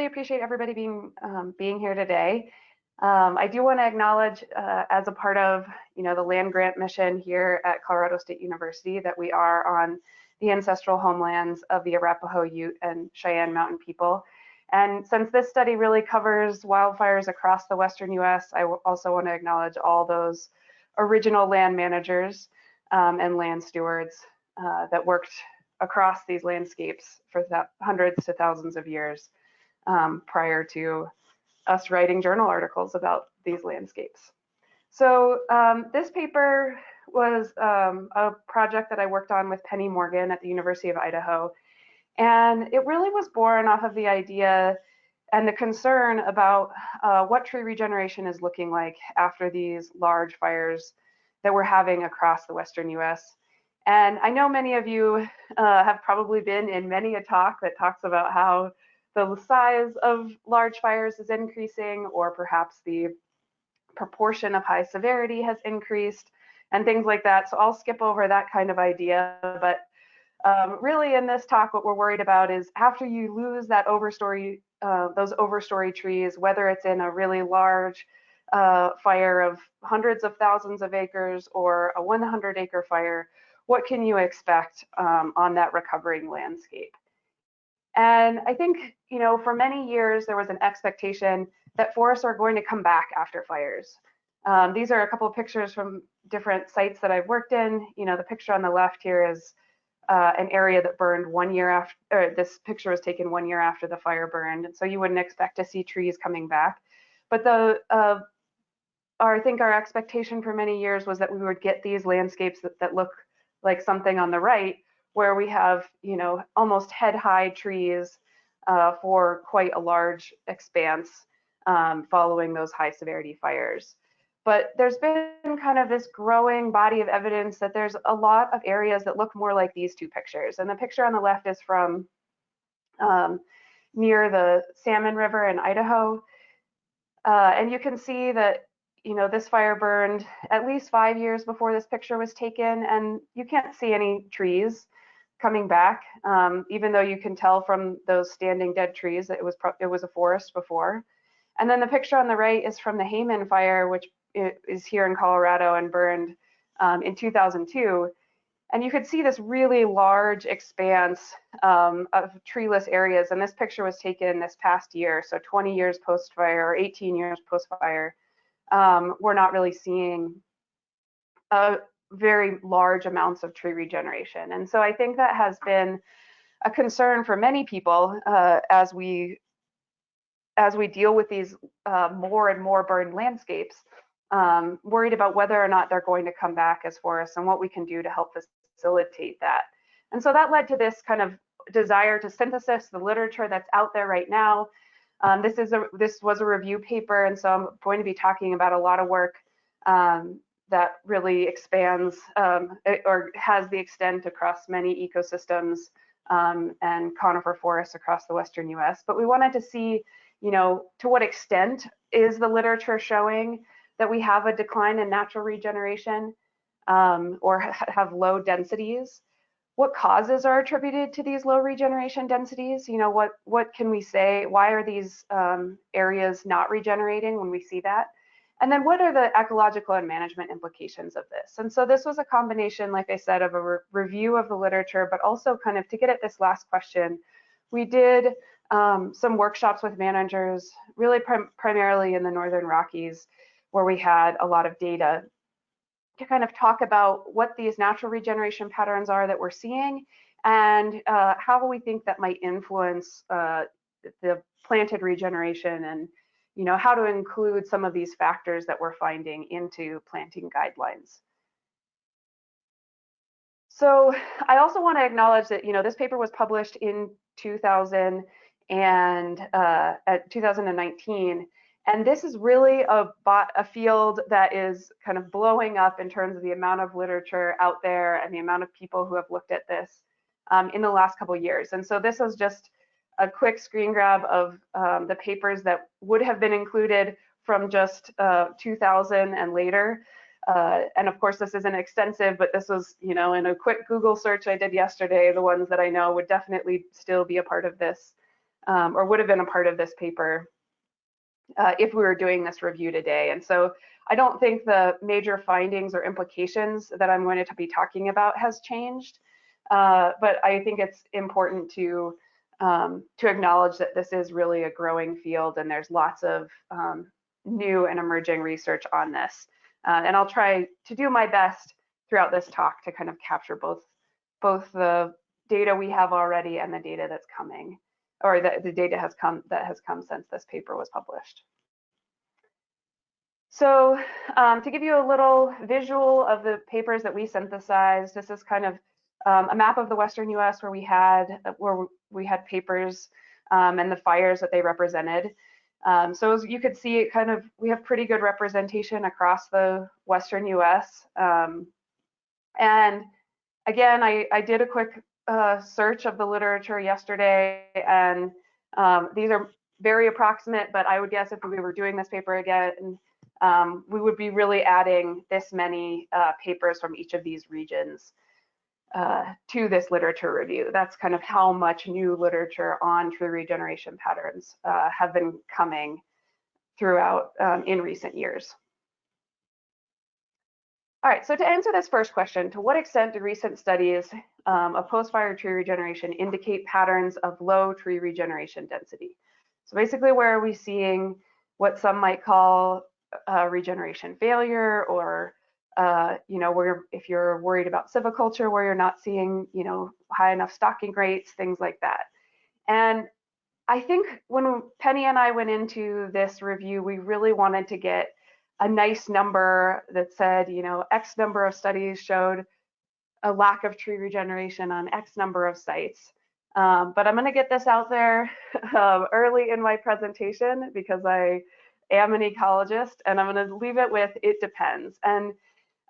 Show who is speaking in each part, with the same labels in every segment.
Speaker 1: really appreciate everybody being here today. I do want to acknowledge, as a part of the land grant mission here at Colorado State University, that we are on the ancestral homelands of the Arapaho, Ute, and Cheyenne Mountain people. And since this study really covers wildfires across the western U.S., I also want to acknowledge all those original land managers and land stewards that worked across these landscapes for hundreds to thousands of years prior to us writing journal articles about these landscapes. So this paper was a project that I worked on with Penny Morgan at the University of Idaho. And it really was born off of the idea and the concern about what tree regeneration is looking like after these large fires that we're having across the western US. And I know many of you have probably been in many a talk that talks about how the size of large fires is increasing, or perhaps the proportion of high severity has increased and things like that. So I'll skip over that kind of idea. But really in this talk, what we're worried about is after you lose that overstory, those overstory trees, whether it's in a really large fire of hundreds of thousands of acres or a 100-acre fire, what can you expect on that recovering landscape? And I think, for many years, there was an expectation that forests are going to come back after fires. These are a couple of pictures from different sites that I've worked in. The picture on the left here is an area that burned 1 year after, or this picture was taken 1 year after the fire burned. And so you wouldn't expect to see trees coming back. But I think our expectation for many years was that we would get these landscapes that look like something on the right, where we have, almost head-high trees for quite a large expanse following those high-severity fires. But there's been kind of this growing body of evidence that there's a lot of areas that look more like these two pictures. And the picture on the left is from near the Salmon River in Idaho. And you can see that this fire burned at least 5 years before this picture was taken, and you can't see any trees coming back, even though you can tell from those standing dead trees that it was a forest before. And then the picture on the right is from the Hayman fire, which is here in Colorado and burned in 2002. And you could see this really large expanse of treeless areas. And this picture was taken this past year, so 20 years post-fire or 18 years post-fire. We're not really seeing very large amounts of tree regeneration. And so I think that has been a concern for many people as we deal with these more and more burned landscapes, worried about whether or not they're going to come back as forests and what we can do to help facilitate that. And so that led to this kind of desire to synthesize the literature that's out there right now. This was a review paper, and so I'm going to be talking about a lot of work that really expands or has the extent across many ecosystems and conifer forests across the western US. But we wanted to see, to what extent is the literature showing that we have a decline in natural regeneration or have low densities? What causes are attributed to these low regeneration densities? What can we say? Why are these areas not regenerating when we see that? And then what are the ecological and management implications of this? And so this was a combination, like I said, of a review of the literature, but also kind of to get at this last question, we did some workshops with managers, really primarily in the Northern Rockies, where we had a lot of data to kind of talk about what these natural regeneration patterns are that we're seeing and how we think that might influence the planted regeneration and how to include some of these factors that we're finding into planting guidelines. So I also want to acknowledge that this paper was published in 2019, and this is really a field that is kind of blowing up in terms of the amount of literature out there and the amount of people who have looked at this in the last couple of years. And so this was just a quick screen grab of the papers that would have been included from just 2000 and later. And of course, this isn't extensive, but this was, in a quick Google search I did yesterday, the ones that I know would definitely still be a part of this or would have been a part of this paper if we were doing this review today. And so I don't think the major findings or implications that I'm going to be talking about has changed, but I think it's important to acknowledge that this is really a growing field and there's lots of new and emerging research on this. And I'll try to do my best throughout this talk to kind of capture both the data we have already and the data that's coming, or the data that has come since this paper was published. So to give you a little visual of the papers that we synthesized, this is kind of a map of the Western US where we had papers and the fires that they represented. So as you could see, we have pretty good representation across the Western US. And again, I did a quick search of the literature yesterday, and these are very approximate, but I would guess if we were doing this paper again, we would be really adding this many papers from each of these regions to this literature review. That's kind of how much new literature on tree regeneration patterns have been coming throughout in recent years. All right, so to answer this first question, to what extent do recent studies of post-fire tree regeneration indicate patterns of low tree regeneration density? So basically, where are we seeing what some might call regeneration failure, or where, if you're worried about silviculture, where you're not seeing high enough stocking rates, things like that. And I think when Penny and I went into this review, we really wanted to get a nice number that said, X number of studies showed a lack of tree regeneration on X number of sites. But I'm going to get this out there early in my presentation because I am an ecologist, and I'm going to leave it with it depends. And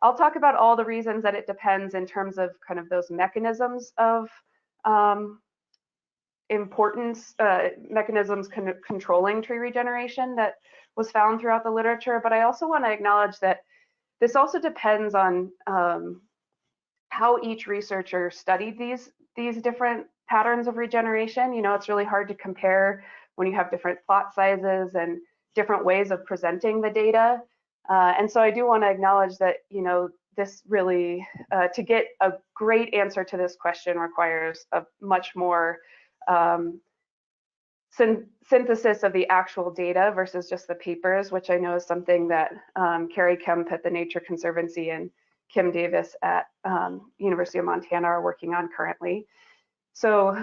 Speaker 1: I'll talk about all the reasons that it depends in terms of kind of those mechanisms of importance, mechanisms controlling tree regeneration that was found throughout the literature. But I also want to acknowledge that this also depends on how each researcher studied these different patterns of regeneration. It's really hard to compare when you have different plot sizes and different ways of presenting the data. And so I do want to acknowledge that, this really, to get a great answer to this question requires a much more synthesis of the actual data versus just the papers, which I know is something that Carrie Kemp at the Nature Conservancy and Kim Davis at University of Montana are working on currently. So,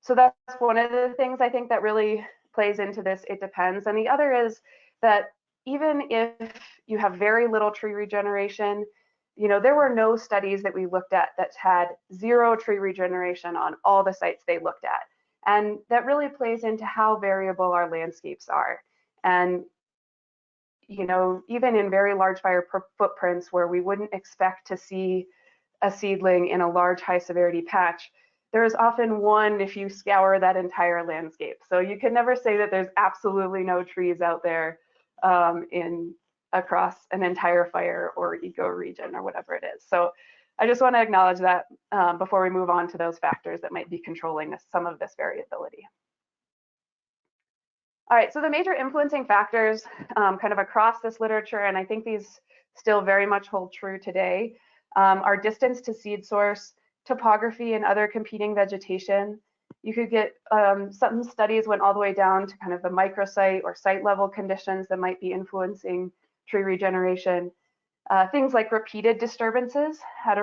Speaker 1: so that's one of the things I think that really plays into this, it depends. And the other is that even if you have very little tree regeneration, there were no studies that we looked at that had zero tree regeneration on all the sites they looked at. And that really plays into how variable our landscapes are. And, even in very large fire footprints where we wouldn't expect to see a seedling in a large high severity patch, there's often one if you scour that entire landscape. So you can never say that there's absolutely no trees out there across an entire fire or ecoregion or whatever it is. So I just want to acknowledge that before we move on to those factors that might be controlling some of this variability. All right, so the major influencing factors kind of across this literature, and I think these still very much hold true today, are distance to seed source, topography, and other competing vegetation. You could get, some studies went all the way down to kind of the microsite or site level conditions that might be influencing tree regeneration. Things like repeated disturbances had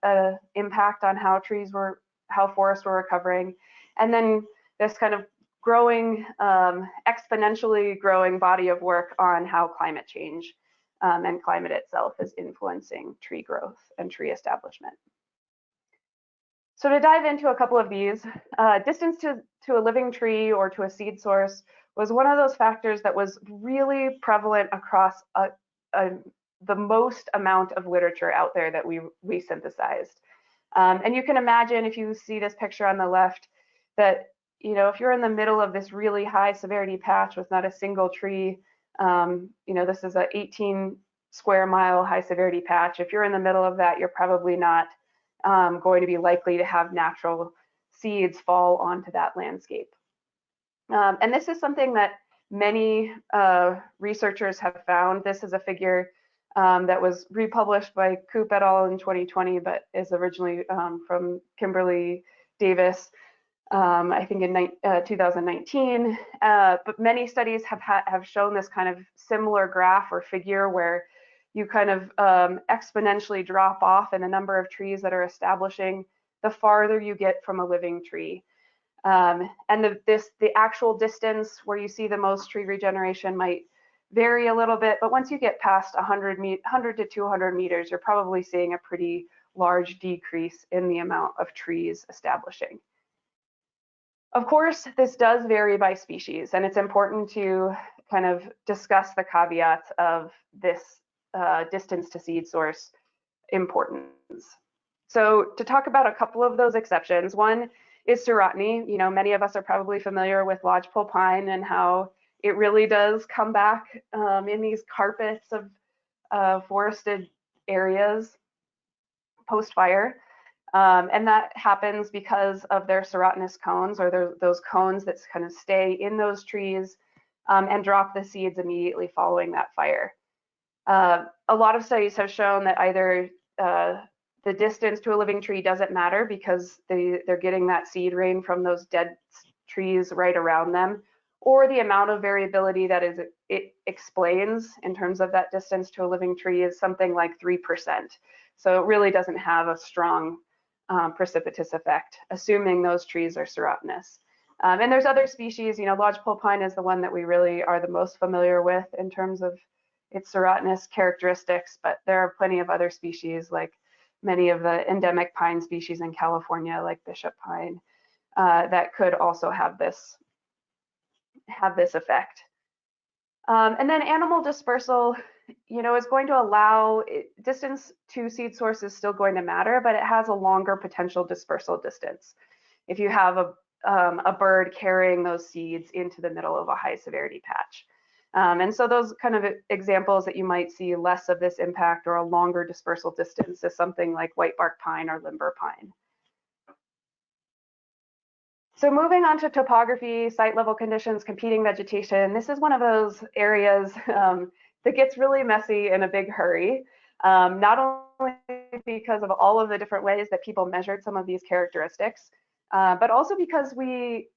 Speaker 1: an impact on how forests were recovering. And then this kind of growing, exponentially growing body of work on how climate change and climate itself is influencing tree growth and tree establishment. So to dive into a couple of these, distance to a living tree or to a seed source was one of those factors that was really prevalent across the most amount of literature out there that we synthesized. And you can imagine, if you see this picture on the left, that if you're in the middle of this really high severity patch with not a single tree, this is a 18 square mile high severity patch. If you're in the middle of that, you're probably not going to be likely to have natural seeds fall onto that landscape. And this is something that many researchers have found. This is a figure that was republished by Coop et al. In 2020, but is originally from Kimberly Davis, I think in 2019. But many studies have shown this kind of similar graph or figure where you kind of exponentially drop off in the number of trees that are establishing the farther you get from a living tree. And the actual distance where you see the most tree regeneration might vary a little bit, but once you get past 100 to 200 meters, you're probably seeing a pretty large decrease in the amount of trees establishing. Of course, this does vary by species, and it's important to kind of discuss the caveats of this distance to seed source importance. So to talk about a couple of those exceptions, one is serotiny. You know, many of us are probably familiar with lodgepole pine and how it really does come back in these carpets of forested areas post-fire. And that happens because of their serotinous cones, or those cones that kind of stay in those trees and drop the seeds immediately following that fire. A lot of studies have shown that either the distance to a living tree doesn't matter because they're getting that seed rain from those dead trees right around them, or the amount of variability that it explains in terms of that distance to a living tree is something like 3%. So it really doesn't have a strong precipitous effect, assuming those trees are serotinous. And there's other species, you know, lodgepole pine is the one that we really are the most familiar with in terms of its serotinous characteristics, but there are plenty of other species, like many of the endemic pine species in California, like bishop pine, that could also have this effect. And then animal dispersal, you know, is going to allow distance to seed source is still going to matter, but it has a longer potential dispersal distance. If you have a bird carrying those seeds into the middle of a high severity patch. And so those kind of examples that you might see less of this impact or a longer dispersal distance is something like whitebark pine or limber pine. So moving on to topography, site level conditions, competing vegetation, this is one of those areas that gets really messy in a big hurry, not only because of all of the different ways that people measured some of these characteristics, but also because the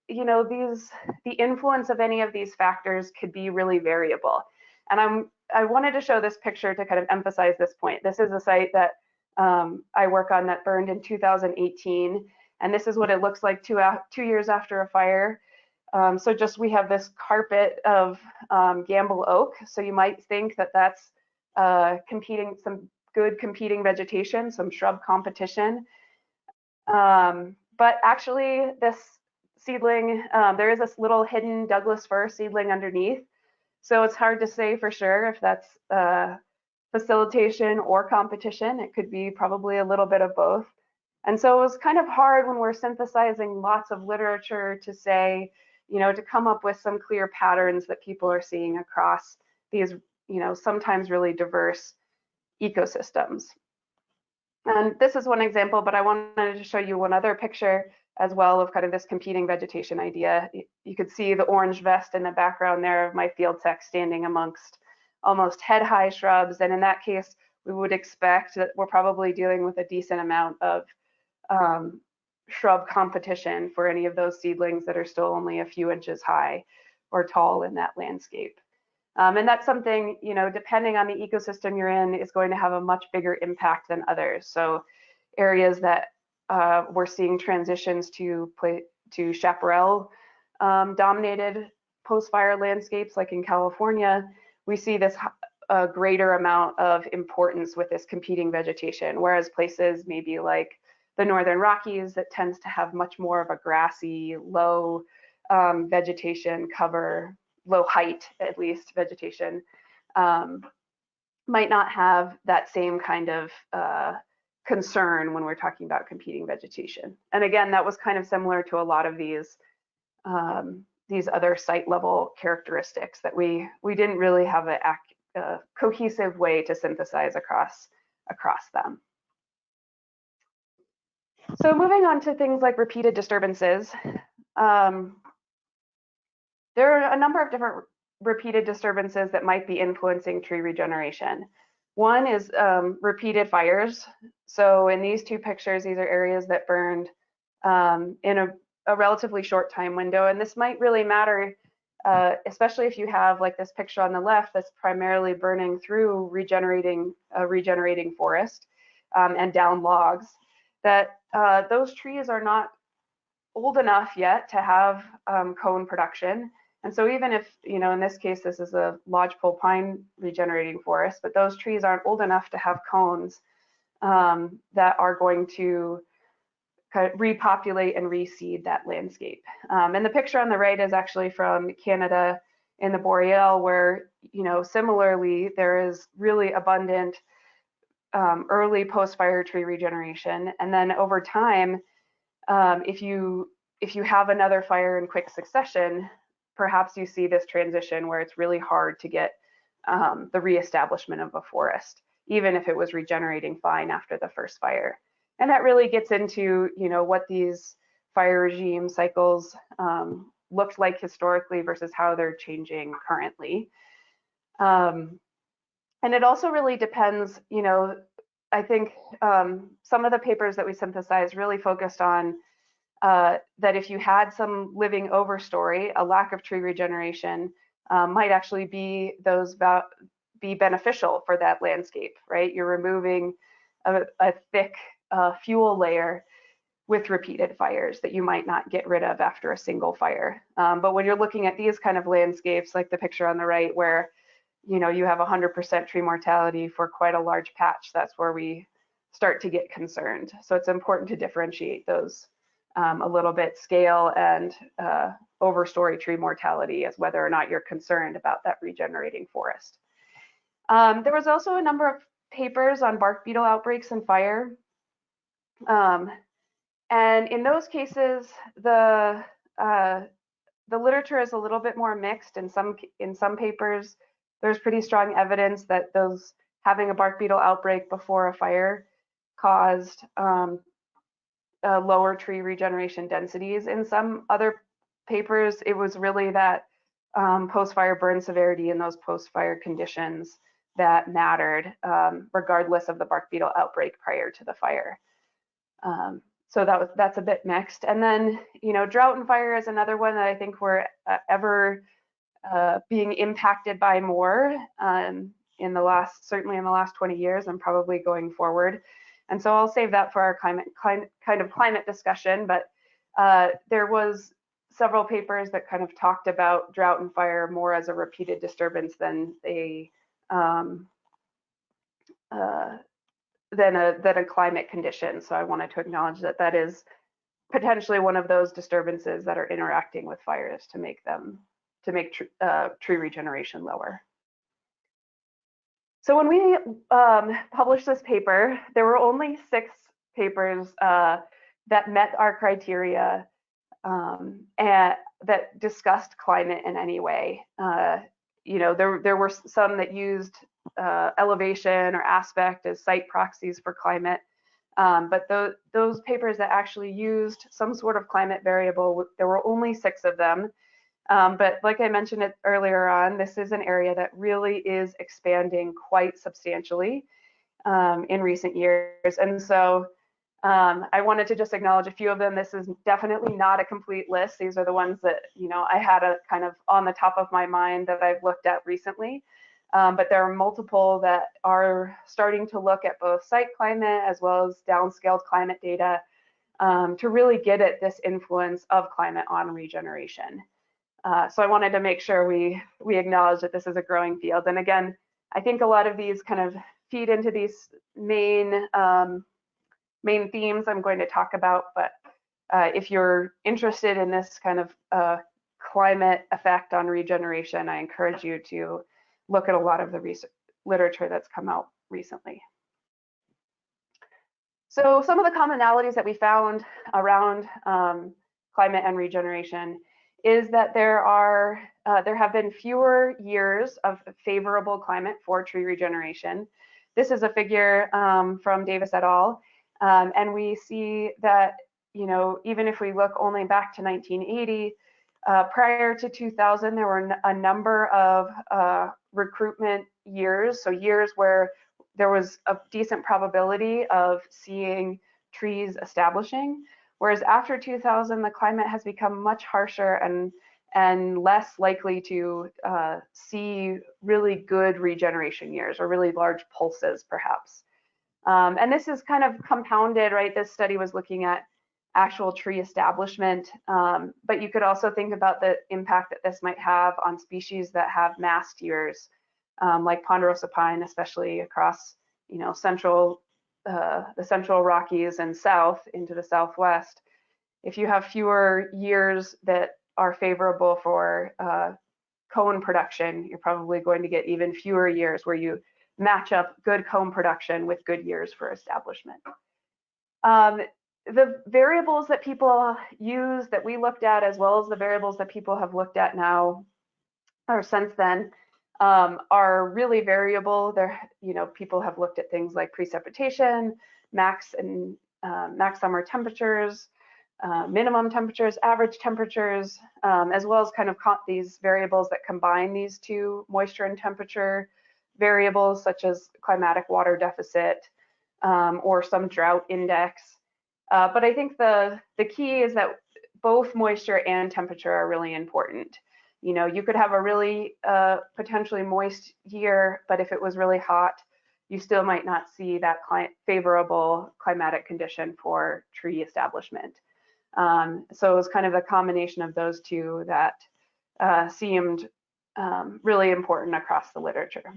Speaker 1: influence of any of these factors could be really variable. And I wanted to show this picture to kind of emphasize this point. This is a site that I work on that burned in 2018. And this is what it looks like 2 years after a fire. So just we have this carpet of gamble oak. So you might think that that's some good competing vegetation, some shrub competition. But actually this seedling, there is this little hidden Douglas fir seedling underneath. So it's hard to say for sure if that's facilitation or competition. It could be probably a little bit of both. And so it was kind of hard when we're synthesizing lots of literature to say, you know, to come up with some clear patterns that people are seeing across these, you know, sometimes really diverse ecosystems. And this is one example, but I wanted to show you one other picture as well of kind of this competing vegetation idea. You could see the orange vest in the background there of my field tech standing amongst almost head-high shrubs. And in that case, we would expect that we're probably dealing with a decent amount of shrub competition for any of those seedlings that are still only a few inches high or tall in that landscape. And that's something, you know, depending on the ecosystem you're in, is going to have a much bigger impact than others. So areas that we're seeing transitions to chaparral dominated post-fire landscapes, like in California, we see this greater amount of importance with this competing vegetation, whereas places maybe like the northern Rockies that tends to have much more of a grassy, low vegetation cover, low height at least vegetation, might not have that same kind of concern when we're talking about competing vegetation. And again, that was kind of similar to a lot of these other site level characteristics that we didn't really have a cohesive way to synthesize across them. So moving on to things like repeated disturbances. there are a number of different repeated disturbances that might be influencing tree regeneration. One is repeated fires. So in these two pictures, these are areas that burned in a relatively short time window. And this might really matter, especially if you have like this picture on the left that's primarily burning through regenerating forest and down logs, that those trees are not old enough yet to have cone production. And so even if, in this case, this is a lodgepole pine regenerating forest, but those trees aren't old enough to have cones that are going to kind of repopulate and reseed that landscape. And the picture on the right is actually from Canada in the Boreal, where, similarly, there is really abundant early post-fire tree regeneration. And then over time, if you have another fire in quick succession, perhaps you see this transition where it's really hard to get the reestablishment of a forest, even if it was regenerating fine after the first fire. And that really gets into, what these fire regime cycles looked like historically versus how they're changing currently. And it also really depends, I think some of the papers that we synthesized really focused on that if you had some living overstory, a lack of tree regeneration might actually be beneficial for that landscape, right? You're removing a thick fuel layer with repeated fires that you might not get rid of after a single fire. But when you're looking at these kind of landscapes, like the picture on the right, where you have 100% tree mortality for quite a large patch, that's where we start to get concerned. So it's important to differentiate those a little bit, scale and overstory tree mortality, as whether or not you're concerned about that regenerating forest. There was also a number of papers on bark beetle outbreaks and fire. And in those cases, the literature is a little bit more mixed. In some papers, there's pretty strong evidence that those having a bark beetle outbreak before a fire caused lower tree regeneration densities. In some other papers, it was really that post-fire burn severity in those post-fire conditions that mattered, regardless of the bark beetle outbreak prior to the fire. So that's a bit mixed. And then, drought and fire is another one that I think we're ever being impacted by more certainly in the last 20 years and probably going forward. And so I'll save that for our climate discussion, but there was several papers that kind of talked about drought and fire more as a repeated disturbance than a climate condition. So I wanted to acknowledge that that is potentially one of those disturbances that are interacting with fires to make tree regeneration lower. So when we published this paper, there were only 6 papers that met our criteria and that discussed climate in any way. There were some that used elevation or aspect as site proxies for climate, but those papers that actually used some sort of climate variable, there were only 6 of them. But like I mentioned it earlier on, this is an area that really is expanding quite substantially in recent years. And so I wanted to just acknowledge a few of them. This is definitely not a complete list. These are the ones that, I had a kind of on the top of my mind that I've looked at recently. But there are multiple that are starting to look at both site climate as well as downscaled climate data to really get at this influence of climate on regeneration. So I wanted to make sure we acknowledge that this is a growing field. And again, I think a lot of these kind of feed into these main themes I'm going to talk about. But if you're interested in this kind of climate effect on regeneration, I encourage you to look at a lot of the literature that's come out recently. So some of the commonalities that we found around climate and regeneration is that there have been fewer years of favorable climate for tree regeneration. This is a figure from Davis et al. And we see that, even if we look only back to 1980, Prior to 2000, there were a number of recruitment years, so years where there was a decent probability of seeing trees establishing, whereas after 2000, the climate has become much harsher and less likely to see really good regeneration years or really large pulses, perhaps. And this is kind of compounded, right? This study was looking at actual tree establishment, but you could also think about the impact that this might have on species that have massed years, like ponderosa pine, especially across, the central Rockies and south into the southwest. If you have fewer years that are favorable for cone production, you're probably going to get even fewer years where you match up good cone production with good years for establishment. The variables that people use that we looked at, as well as the variables that people have looked at now or since then, are really variable. People have looked at things like precipitation, max summer temperatures, minimum temperatures, average temperatures, as well as kind of these variables that combine these two moisture and temperature variables, such as climatic water deficit or some drought index. But I think the key is that both moisture and temperature are really important. You could have a really potentially moist year, but if it was really hot, you still might not see that favorable climatic condition for tree establishment. So it was kind of a combination of those two that seemed really important across the literature.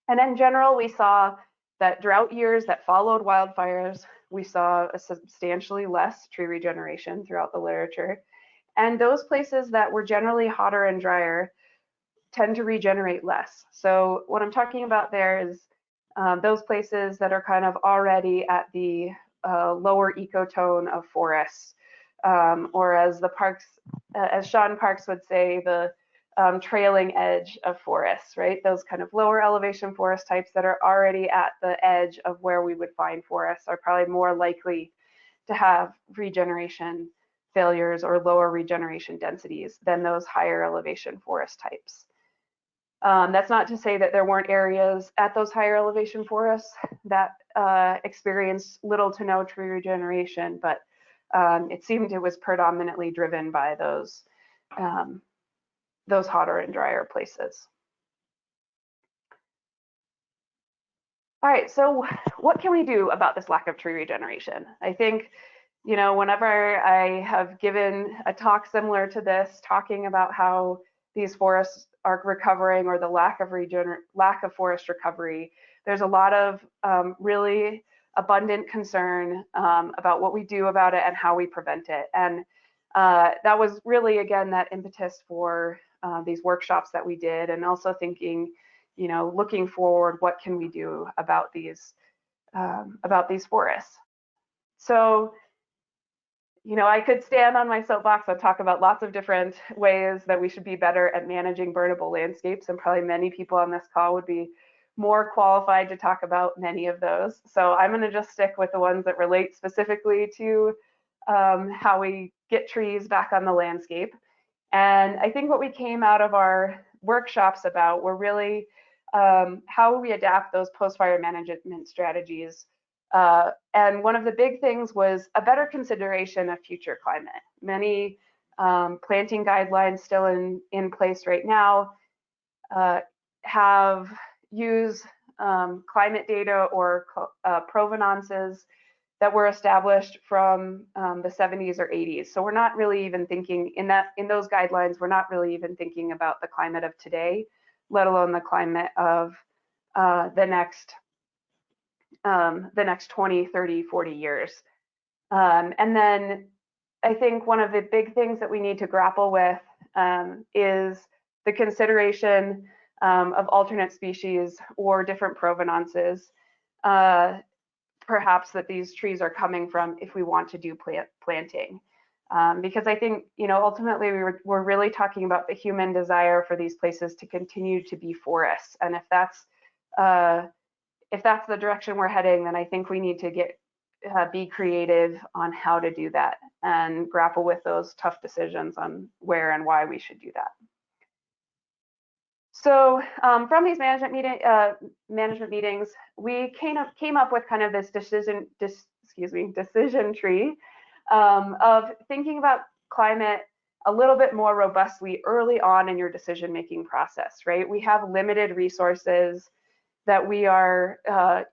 Speaker 1: And in general, we saw that drought years that followed wildfires, we saw a substantially less tree regeneration throughout the literature. And those places that were generally hotter and drier tend to regenerate less. So what I'm talking about there is those places that are kind of already at the lower ecotone of forests, or as Sean Parks would say, the trailing edge of forests, right? Those kind of lower elevation forest types that are already at the edge of where we would find forests are probably more likely to have regeneration failures or lower regeneration densities than those higher elevation forest types. That's not to say that there weren't areas at those higher elevation forests that experienced little to no tree regeneration, but it seemed it was predominantly driven by those hotter and drier places. All right, so what can we do about this lack of tree regeneration? I think, whenever I have given a talk similar to this, talking about how these forests are recovering or the lack of forest recovery, there's a lot of really abundant concern about what we do about it and how we prevent it. And that was really, again, that impetus for these workshops that we did, and also thinking, looking forward, what can we do about these forests? So, I could stand on my soapbox and talk about lots of different ways that we should be better at managing burnable landscapes, and probably many people on this call would be more qualified to talk about many of those. So I'm going to just stick with the ones that relate specifically to how we get trees back on the landscape. And I think what we came out of our workshops about were really how we adapt those post-fire management strategies. And one of the big things was a better consideration of future climate. Many planting guidelines still in place right now have used climate data or provenances that were established from the 70s or 80s. So we're not really even thinking in those guidelines, we're not really even thinking about the climate of today, let alone the climate of the next 20, 30, 40 years. And then I think one of the big things that we need to grapple with is the consideration of alternate species or different provenances, perhaps that these trees are coming from if we want to do planting. Because I think, ultimately we're really talking about the human desire for these places to continue to be forests. And if that's the direction we're heading, then I think we need to be creative on how to do that. and grapple with those tough decisions on where and why we should do that. So from these management meetings, we came up with kind of this decision tree of thinking about climate a little bit more robustly early on in your decision-making process, right? We have limited resources that we are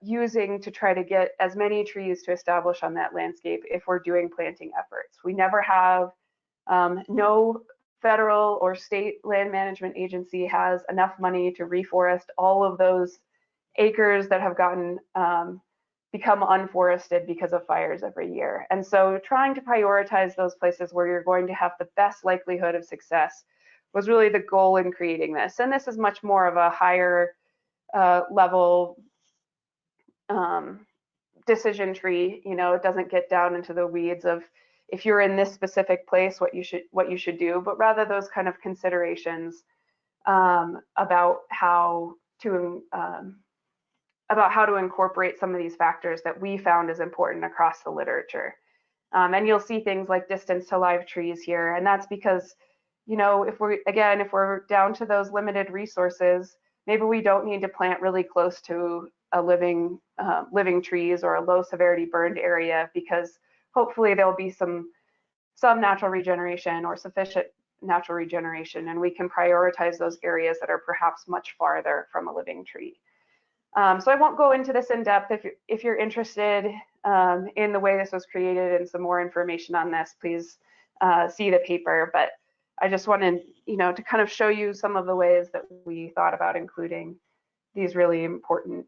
Speaker 1: using to try to get as many trees to establish on that landscape if we're doing planting efforts. We never have, no federal or state land management agency has enough money to reforest all of those acres that have gotten become unforested because of fires every year. And so trying to prioritize those places where you're going to have the best likelihood of success was really the goal in creating this. And this is much more of a higher level decision tree. You know, it doesn't get down into the weeds of if you're in this specific place, what you should do, but rather those kind of considerations about how to incorporate some of these factors that we found is important across the literature. And you'll see things like distance to live trees here, and that's because, you know, if we're down to those limited resources, maybe we don't need to plant really close to a living trees or a low severity burned area, because hopefully there'll be some natural regeneration or sufficient natural regeneration, and we can prioritize those areas that are perhaps much farther from a living tree. So I won't go into this in depth. If you're interested in the way this was created and some more information on this, please see the paper. But I just wanted, you know, to kind of show you some of the ways that we thought about including these really important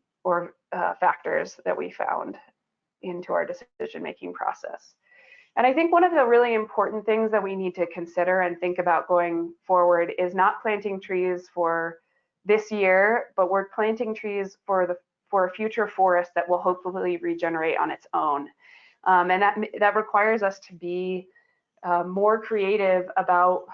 Speaker 1: factors that we found into our decision-making process. And I think one of the really important things that we need to consider and think about going forward is not planting trees for this year, but we're planting trees for a future forest that will hopefully regenerate on its own. And that requires us to be more creative about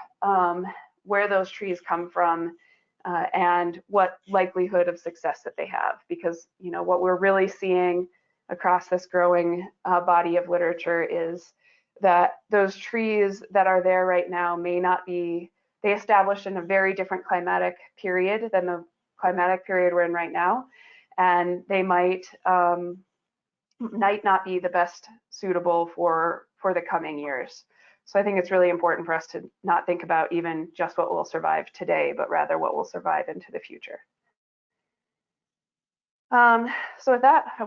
Speaker 1: where those trees come from and what likelihood of success that they have. Because, you know, what we're really seeing across this growing body of literature is that those trees that are there right now may not be, they established in a very different climatic period than the climatic period we're in right now, and they might not be the best suitable for the coming years. So I think it's really important for us to not think about even just what will survive today, but rather what will survive into the future. So with that, I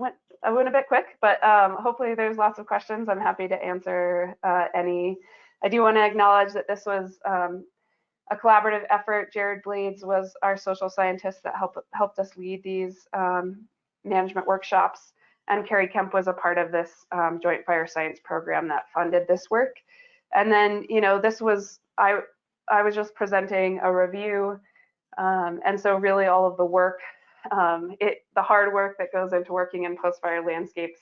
Speaker 1: went a bit quick, but hopefully there's lots of questions. I'm happy to answer any. I do want to acknowledge that this was a collaborative effort. Jared Blades was our social scientist that helped us lead these management workshops, and Carrie Kemp was a part of this joint fire science program that funded this work. And then, you know, this was, I was just presenting a review, and so really all of the work, the hard work that goes into working in post-fire landscapes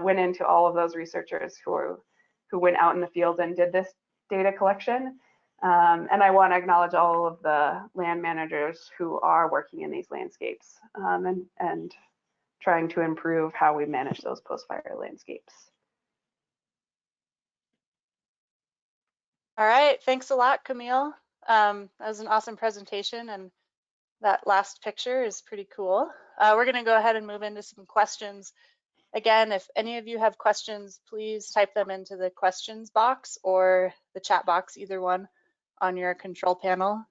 Speaker 1: went into all of those researchers who went out in the field and did this data collection. And I want to acknowledge all of the land managers who are working in these landscapes and trying to improve how we manage those post-fire landscapes.
Speaker 2: All right, thanks a lot, Camille. That was an awesome presentation, and that last picture is pretty cool. We're going to go ahead and move into some questions. Again, if any of you have questions, please type them into the questions box or the chat box, either one on your control panel.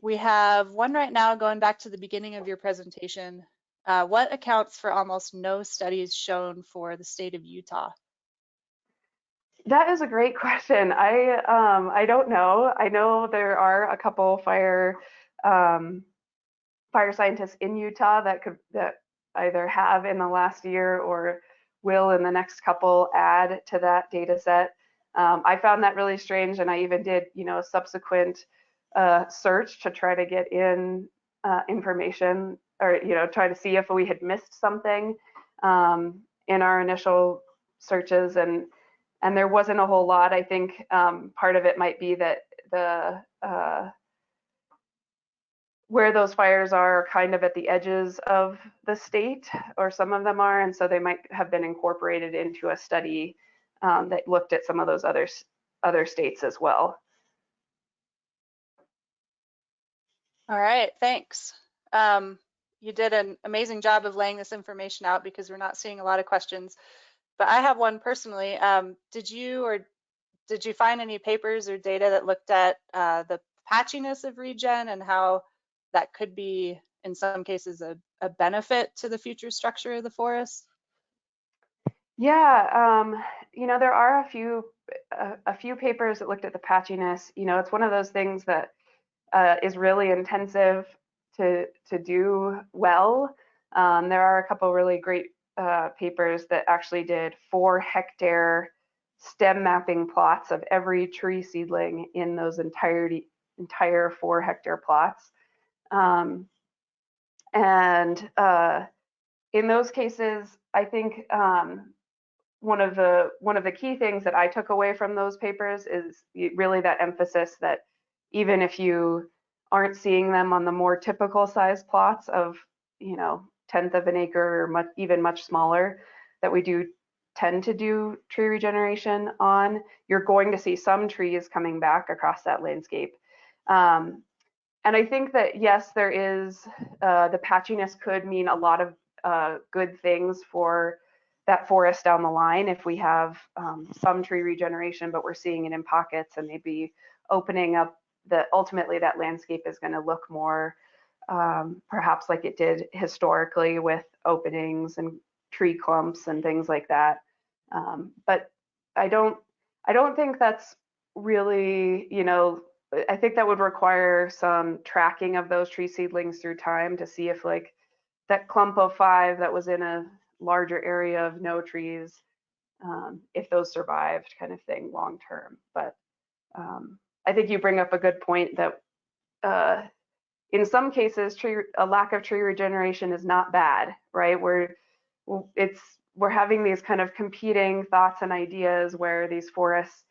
Speaker 2: We have one right now going back to the beginning of your presentation. What accounts for almost no studies shown for the state of Utah?
Speaker 1: That is a great question. I don't know. I know there are a couple fire scientists in Utah that either have in the last year or will in the next couple add to that data set. I found that really strange, and I even did, you know, a subsequent search to try to get in information, or, you know, try to see if we had missed something in our initial searches, and there wasn't a whole lot. I think part of it might be that where those fires are kind of at the edges of the state, or some of them are, and so they might have been incorporated into a study that looked at some of those other states as well.
Speaker 2: All right, thanks. You did an amazing job of laying this information out because we're not seeing a lot of questions. But I have one personally. Did you find any papers or data that looked at the patchiness of regen and how that could be, in some cases, a benefit to the future structure of the forest?
Speaker 1: Yeah, there are a few papers that looked at the patchiness. It's one of those things that is really intensive to do well. There are a couple really great papers that actually did 4-hectare stem mapping plots of every tree seedling in those entire 4-hectare plots. And in those cases, I think one of the key things that I took away from those papers is really that emphasis that even if you aren't seeing them on the more typical size plots of 1/10 of an acre or even much smaller, that we do tend to do tree regeneration on, you're going to see some trees coming back across that landscape. And I think that, yes, there is, the patchiness could mean a lot of good things for that forest down the line if we have some tree regeneration, but we're seeing it in pockets and maybe opening up that ultimately that landscape is going to look more perhaps like it did historically with openings and tree clumps and things like that. But I don't think that's really, I think that would require some tracking of those tree seedlings through time to see if like that clump of 5 that was in a larger area of no trees, if those survived, kind of thing, long term. But I think you bring up a good point that in some cases a lack of tree regeneration is not bad, right? We're having these kind of competing thoughts and ideas where these forests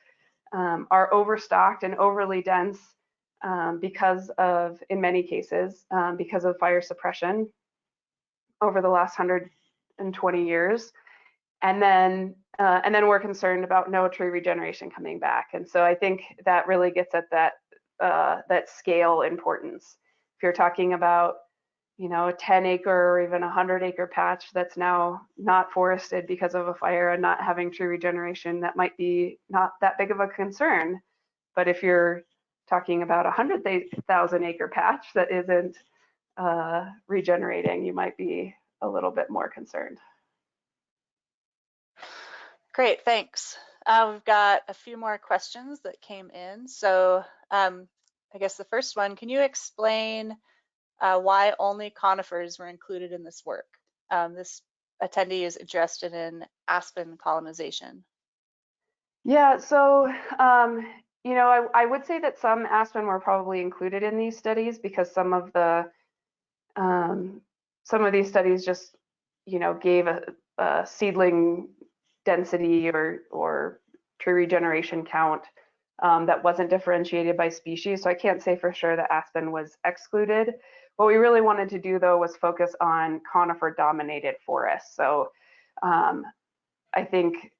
Speaker 1: are overstocked and overly dense because of, in many cases, because of fire suppression over the last 120 years. And then we're concerned about no tree regeneration coming back. And so I think that really gets at that scale importance. If you're talking about, a 10-acre or even 100-acre patch that's now not forested because of a fire and not having tree regeneration, that might be not that big of a concern. But if you're talking about a 100,000-acre patch that isn't regenerating, you might be a little bit more concerned.
Speaker 2: Great, thanks. We've got a few more questions that came in. So I guess the first one, can you explain why only conifers were included in this work? This attendee is interested in aspen colonization.
Speaker 1: Yeah, so I would say that some aspen were probably included in these studies because some of these studies just gave a seedling density or tree regeneration count that wasn't differentiated by species. So I can't say for sure that aspen was excluded. What we really wanted to do though was focus on conifer dominated forests. So I think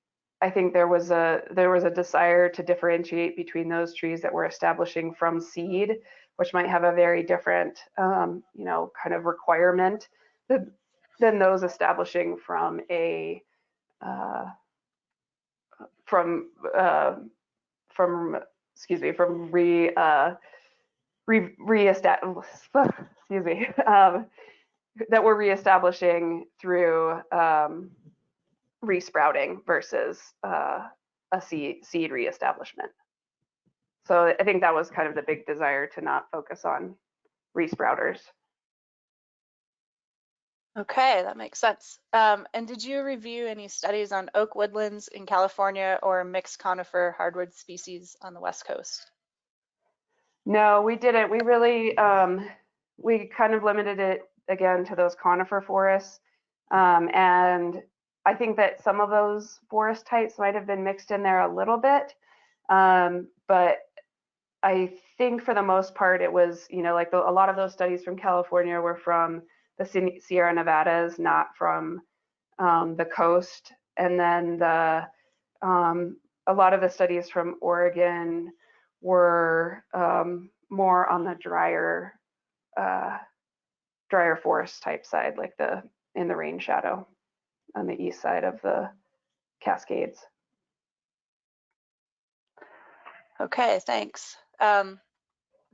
Speaker 1: there was a desire to differentiate between those trees that were establishing from seed, which might have a very different kind of requirement than those establishing from a that we're reestablishing through resprouting versus a seed reestablishment. So I think that was kind of the big desire to not focus on resprouters.
Speaker 2: Okay, that makes sense. And did you review any studies on oak woodlands in California or mixed conifer hardwood species on the West Coast?
Speaker 1: No, we didn't. We really, we kind of limited it again to those conifer forests. And I think that some of those forest types might have been mixed in there a little bit. But I think for the most part, it was, like a lot of those studies from California were from the Sierra Nevadas, not from the coast. And then a lot of the studies from Oregon were more on the drier forest type side, like in the rain shadow on the east side of the Cascades.
Speaker 2: Okay, thanks.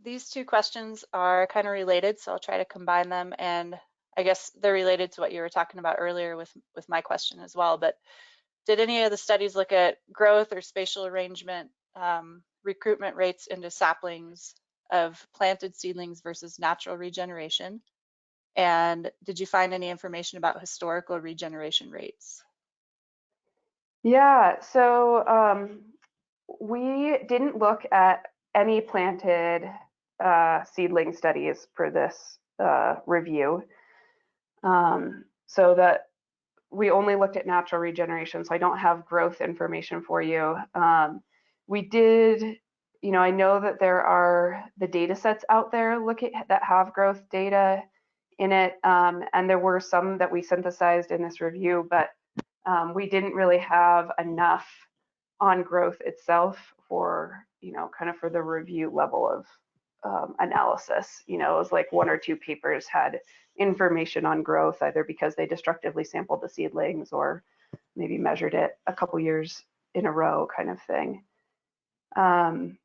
Speaker 2: These two questions are kind of related, so I'll try to combine them, and I guess they're related to what you were talking about earlier with my question as well. But did any of the studies look at growth or spatial arrangement, recruitment rates into saplings of planted seedlings versus natural regeneration? And did you find any information about historical regeneration rates?
Speaker 1: Yeah, so we didn't look at any planted seedling studies for this review. So that we only looked at natural regeneration, so I don't have growth information for you. We did, I know that there are the data sets out there that have growth data in it, and there were some that we synthesized in this review, but we didn't really have enough on growth itself for, kind of for the review level of analysis. It was like one or two papers had information on growth, either because they destructively sampled the seedlings or maybe measured it a couple years in a row, kind of thing. Can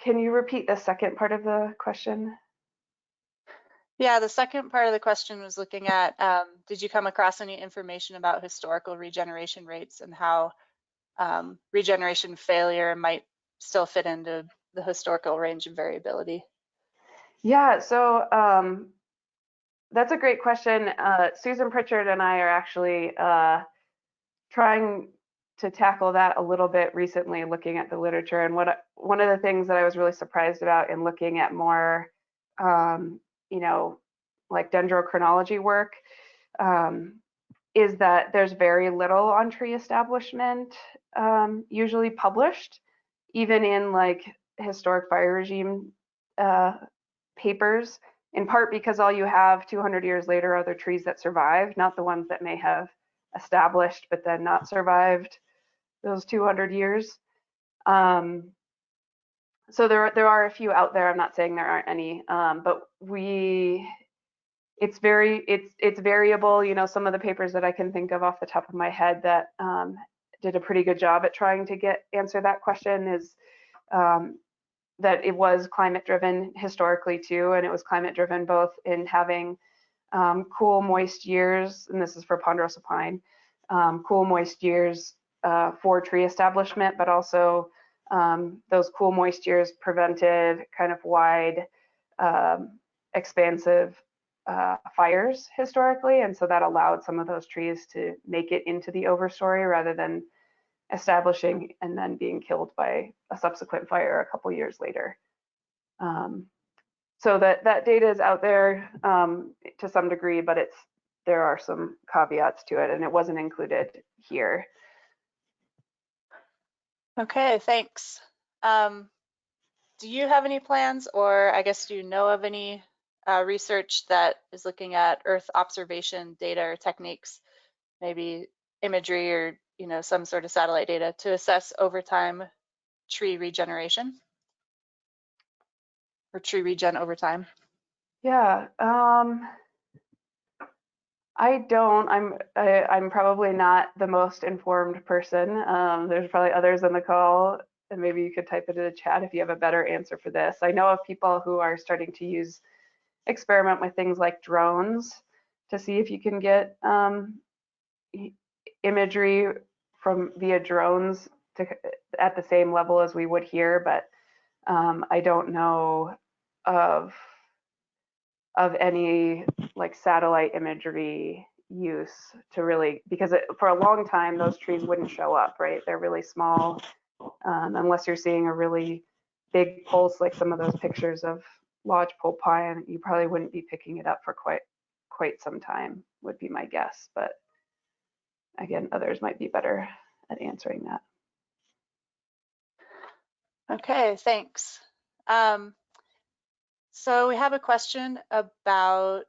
Speaker 1: you repeat the second part of the question?
Speaker 2: Yeah, the second part of the question was looking at, did you come across any information about historical regeneration rates and how regeneration failure might still fit into the historical range of variability?
Speaker 1: Yeah, so that's a great question. Susan Pritchard and I are actually trying to tackle that a little bit recently, looking at the literature. And one of the things that I was really surprised about in looking at more, like dendrochronology work, is that there's very little on tree establishment usually published, even in like historic fire regime papers, in part because all you have 200 years later are the trees that survive, not the ones that may have established but then not survived those 200 years. So there are a few out there. I'm not saying there aren't any, but it's variable. Some of the papers that I can think of off the top of my head that did a pretty good job at trying to answer that question is that it was climate driven historically too, and it was climate driven both in having cool, moist years, and this is for ponderosa pine, cool, moist years for tree establishment, but also those cool, moist years prevented kind of wide, expansive fires historically, and so that allowed some of those trees to make it into the overstory rather than establishing and then being killed by a subsequent fire a couple years later. So that data is out there to some degree, but there are some caveats to it, and it wasn't included here.
Speaker 2: Okay, thanks. Do you have any plans, or I guess do you know of any research that is looking at Earth observation data or techniques, maybe imagery or some sort of satellite data to assess over time tree regeneration or tree regen over time?
Speaker 1: Yeah, I don't. I'm probably not the most informed person. There's probably others on the call, and maybe you could type it in the chat if you have a better answer for this. I know of people who are starting to experiment with things like drones to see if you can get imagery via drones at the same level as we would here, but I don't know of any like satellite imagery use to really, because for a long time those trees wouldn't show up, right? They're really small, unless you're seeing a really big pulse like some of those pictures of lodgepole pine. You probably wouldn't be picking it up for quite some time, would be my guess. But again, others might be better at answering that.
Speaker 2: Okay, thanks. So we have a question about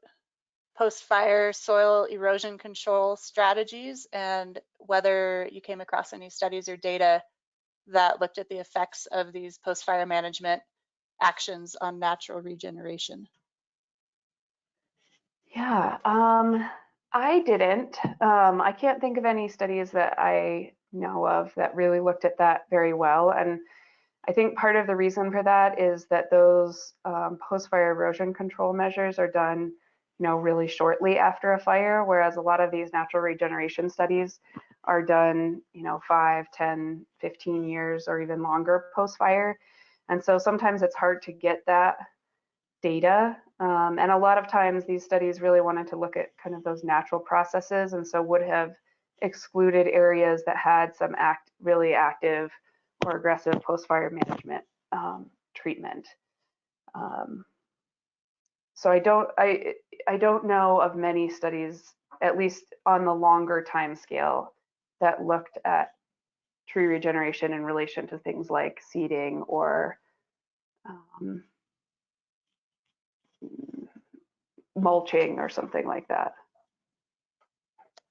Speaker 2: post-fire soil erosion control strategies and whether you came across any studies or data that looked at the effects of these post-fire management actions on natural regeneration.
Speaker 1: Yeah, I didn't. I can't think of any studies that I know of that really looked at that very well. And I think part of the reason for that is that those post-fire erosion control measures are done, really shortly after a fire, whereas a lot of these natural regeneration studies are done, 5, 10, 15 years or even longer post-fire. And so sometimes it's hard to get that data. And a lot of times these studies really wanted to look at kind of those natural processes, and so would have excluded areas that had some really active or aggressive post-fire management treatment. So I don't know of many studies, at least on the longer time scale, that looked at tree regeneration in relation to things like seeding or mulching or something like that.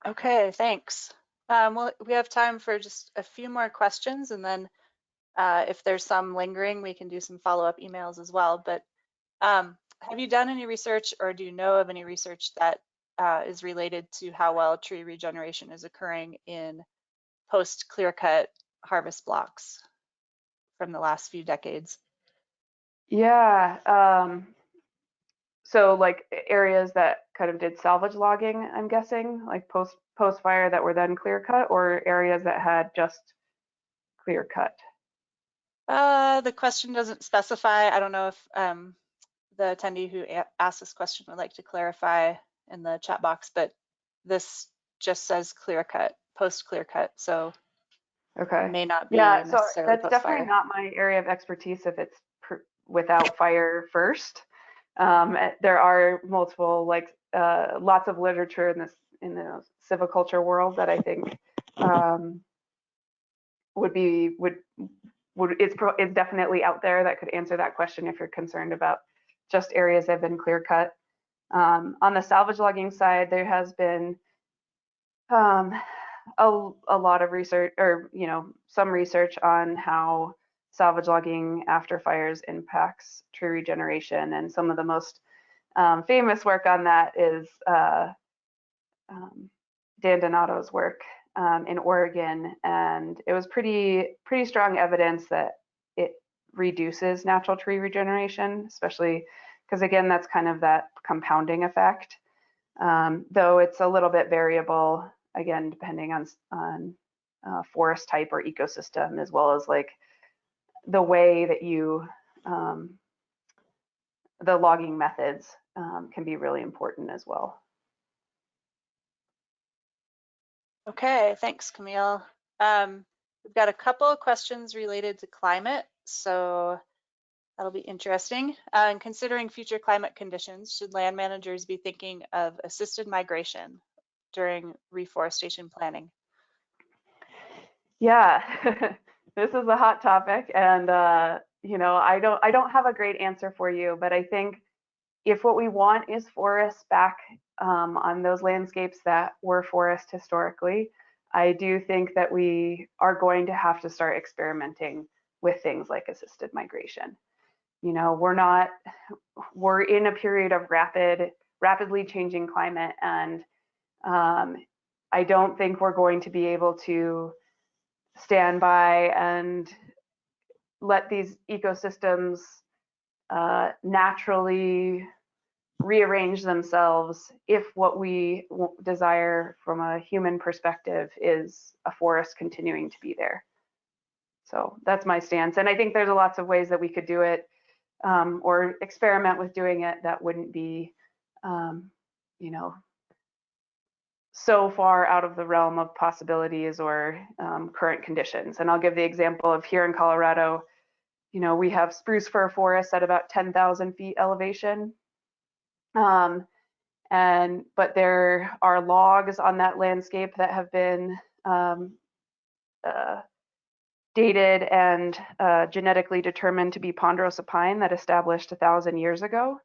Speaker 2: Okay, thanks. Well, we have time for just a few more questions, and then if there's some lingering, we can do some follow-up emails as well. But have you done any research, or do you know of any research that is related to how well tree regeneration is occurring in post-clear-cut harvest blocks from the last few decades?
Speaker 1: Yeah. So like areas that kind of did salvage logging, I'm guessing, like post fire that were then clear cut, or areas that had just clear cut.
Speaker 2: The question doesn't specify. I don't know if the attendee who asked this question would like to clarify in the chat box, but this just says clear cut, post clear cut, so
Speaker 1: Okay.
Speaker 2: may not be
Speaker 1: Yeah, so
Speaker 2: necessarily
Speaker 1: that's
Speaker 2: post
Speaker 1: definitely
Speaker 2: fire.
Speaker 1: not my area of expertise if it's without fire first. There are multiple, like lots of literature in the silviculture world that I think it's definitely out there that could answer that question if you're concerned about just areas that have been clear cut. On the salvage logging side, there has been a lot of research, or some research on how salvage logging after fires impacts tree regeneration, and some of the most famous work on that is Dan Donato's work in Oregon, and it was pretty strong evidence that it reduces natural tree regeneration, especially because again that's kind of that compounding effect, though it's a little bit variable again depending on forest type or ecosystem, as well as like the way that you the logging methods can be really important as well.
Speaker 2: Okay, thanks, Camille. We've got a couple of questions related to climate, so that'll be interesting. And considering future climate conditions, should land managers be thinking of assisted migration during reforestation planning?
Speaker 1: Yeah, this is a hot topic, and I don't have a great answer for you, but I think if what we want is forests back on those landscapes that were forest historically, I do think that we are going to have to start experimenting with things like assisted migration. We're in a period of rapidly changing climate, and I don't think we're going to be able to stand by and let these ecosystems naturally rearrange themselves if what we desire from a human perspective is a forest continuing to be there. So that's my stance, and I think there's lots of ways that we could do it or experiment with doing it that wouldn't be so far out of the realm of possibilities or current conditions. And I'll give the example of here in Colorado, we have spruce fir forests at about 10,000 feet elevation. But there are logs on that landscape that have been dated and genetically determined to be ponderosa pine that established 1,000 years ago.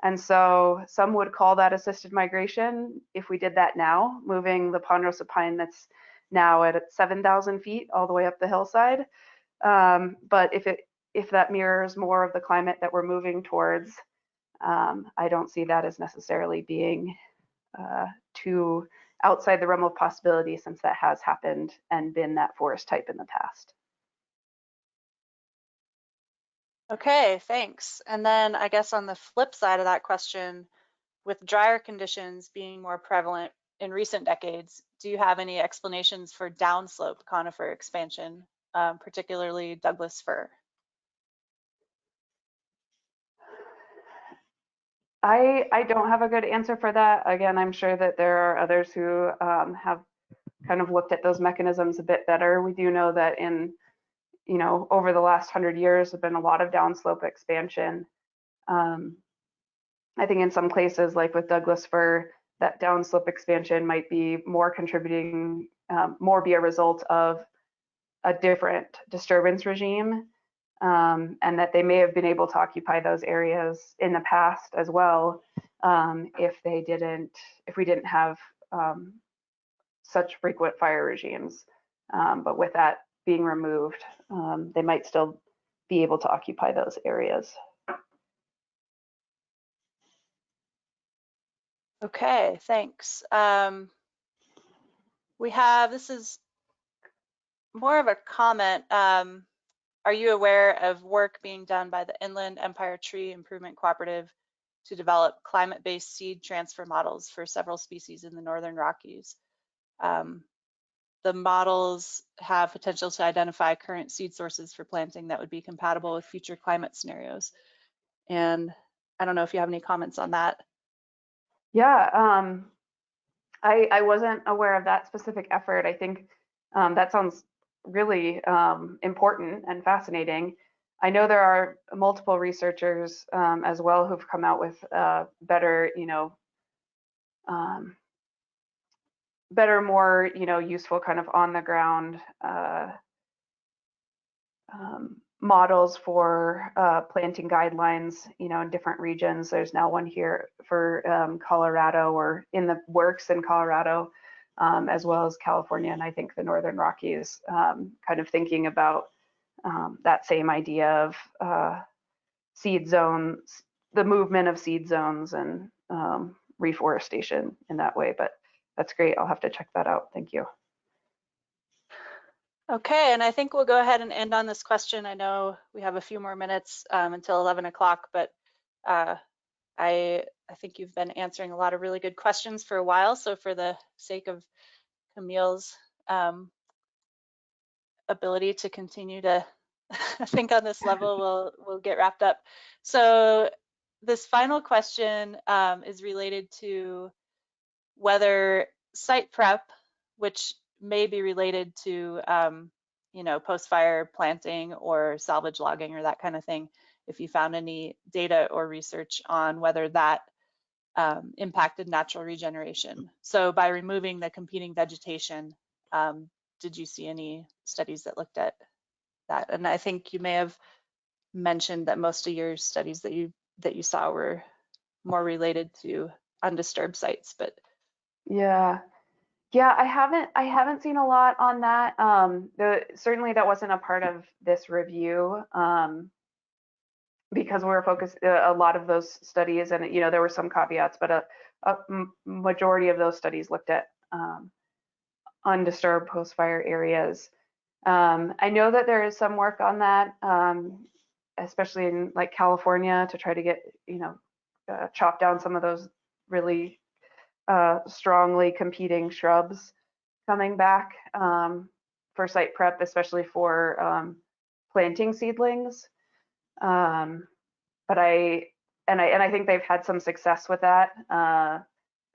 Speaker 1: And so some would call that assisted migration if we did that now, moving the ponderosa pine that's now at 7,000 feet all the way up the hillside. But if that mirrors more of the climate that we're moving towards, I don't see that as necessarily being too outside the realm of possibility, since that has happened and been that forest type in the past.
Speaker 2: Okay, thanks. And then I guess on the flip side of that question, with drier conditions being more prevalent in recent decades, do you have any explanations for downslope conifer expansion, particularly Douglas fir?
Speaker 1: I don't have a good answer for that. Again, I'm sure that there are others who have kind of looked at those mechanisms a bit better. We do know that in, over the last 100 years, have been a lot of downslope expansion. I think in some places, like with Douglas fir, that downslope expansion might be more contributing, more be a result of a different disturbance regime, and that they may have been able to occupy those areas in the past as well, if we didn't have such frequent fire regimes. But with that being removed, they might still be able to occupy those areas.
Speaker 2: Okay, thanks. This is more of a comment. Are you aware of work being done by the Inland Empire Tree Improvement Cooperative to develop climate-based seed transfer models for several species in the Northern Rockies? The models have potential to identify current seed sources for planting that would be compatible with future climate scenarios. And I don't know if you have any comments on that.
Speaker 1: Yeah, I wasn't aware of that specific effort. I think that sounds really important and fascinating. I know there are multiple researchers as well who've come out with better, more, useful kind of on the ground models for planting guidelines, in different regions. There's now one here for Colorado, or in the works in Colorado, as well as California, and I think the Northern Rockies, kind of thinking about that same idea of seed zones, the movement of seed zones, and reforestation in that way. But that's great. I'll have to check that out. Thank you.
Speaker 2: Okay, and I think we'll go ahead and end on this question. I know we have a few more minutes until 11 o'clock, but I think you've been answering a lot of really good questions for a while. So for the sake of Camille's ability to continue to think on this level, we'll get wrapped up. So this final question is related to whether site prep, which may be related to post-fire planting or salvage logging or that kind of thing, if you found any data or research on whether that impacted natural regeneration. So by removing the competing vegetation, did you see any studies that looked at that? And I think you may have mentioned that most of your studies that you saw were more related to undisturbed sites, but
Speaker 1: Yeah, I haven't seen a lot on that. Certainly that wasn't a part of this review, because we were focused a lot of those studies, and there were some caveats, but a majority of those studies looked at undisturbed post-fire areas. I know that there is some work on that, especially in like California, to try to get chop down some of those really strongly competing shrubs coming back for site prep, especially for planting seedlings. But I think they've had some success with that,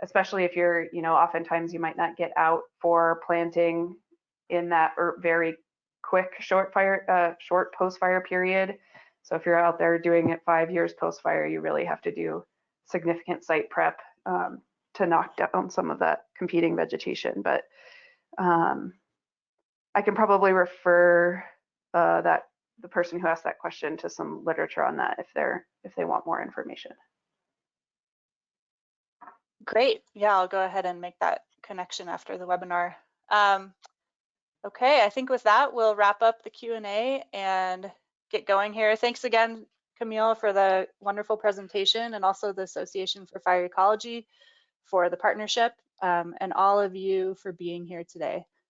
Speaker 1: especially if you're, oftentimes you might not get out for planting in that very quick short post-fire period. So if you're out there doing it 5 years post-fire, you really have to do significant site prep to knock down some of that competing vegetation. But I can probably refer the person who asked that question to some literature on that if they want more information.
Speaker 2: Great. Yeah, I'll go ahead and make that connection after the webinar. Okay, I think with that, we'll wrap up the Q&A and get going here. Thanks again, Camille, for the wonderful presentation, and also the Association for Fire Ecology for the partnership, and all of you for being here today.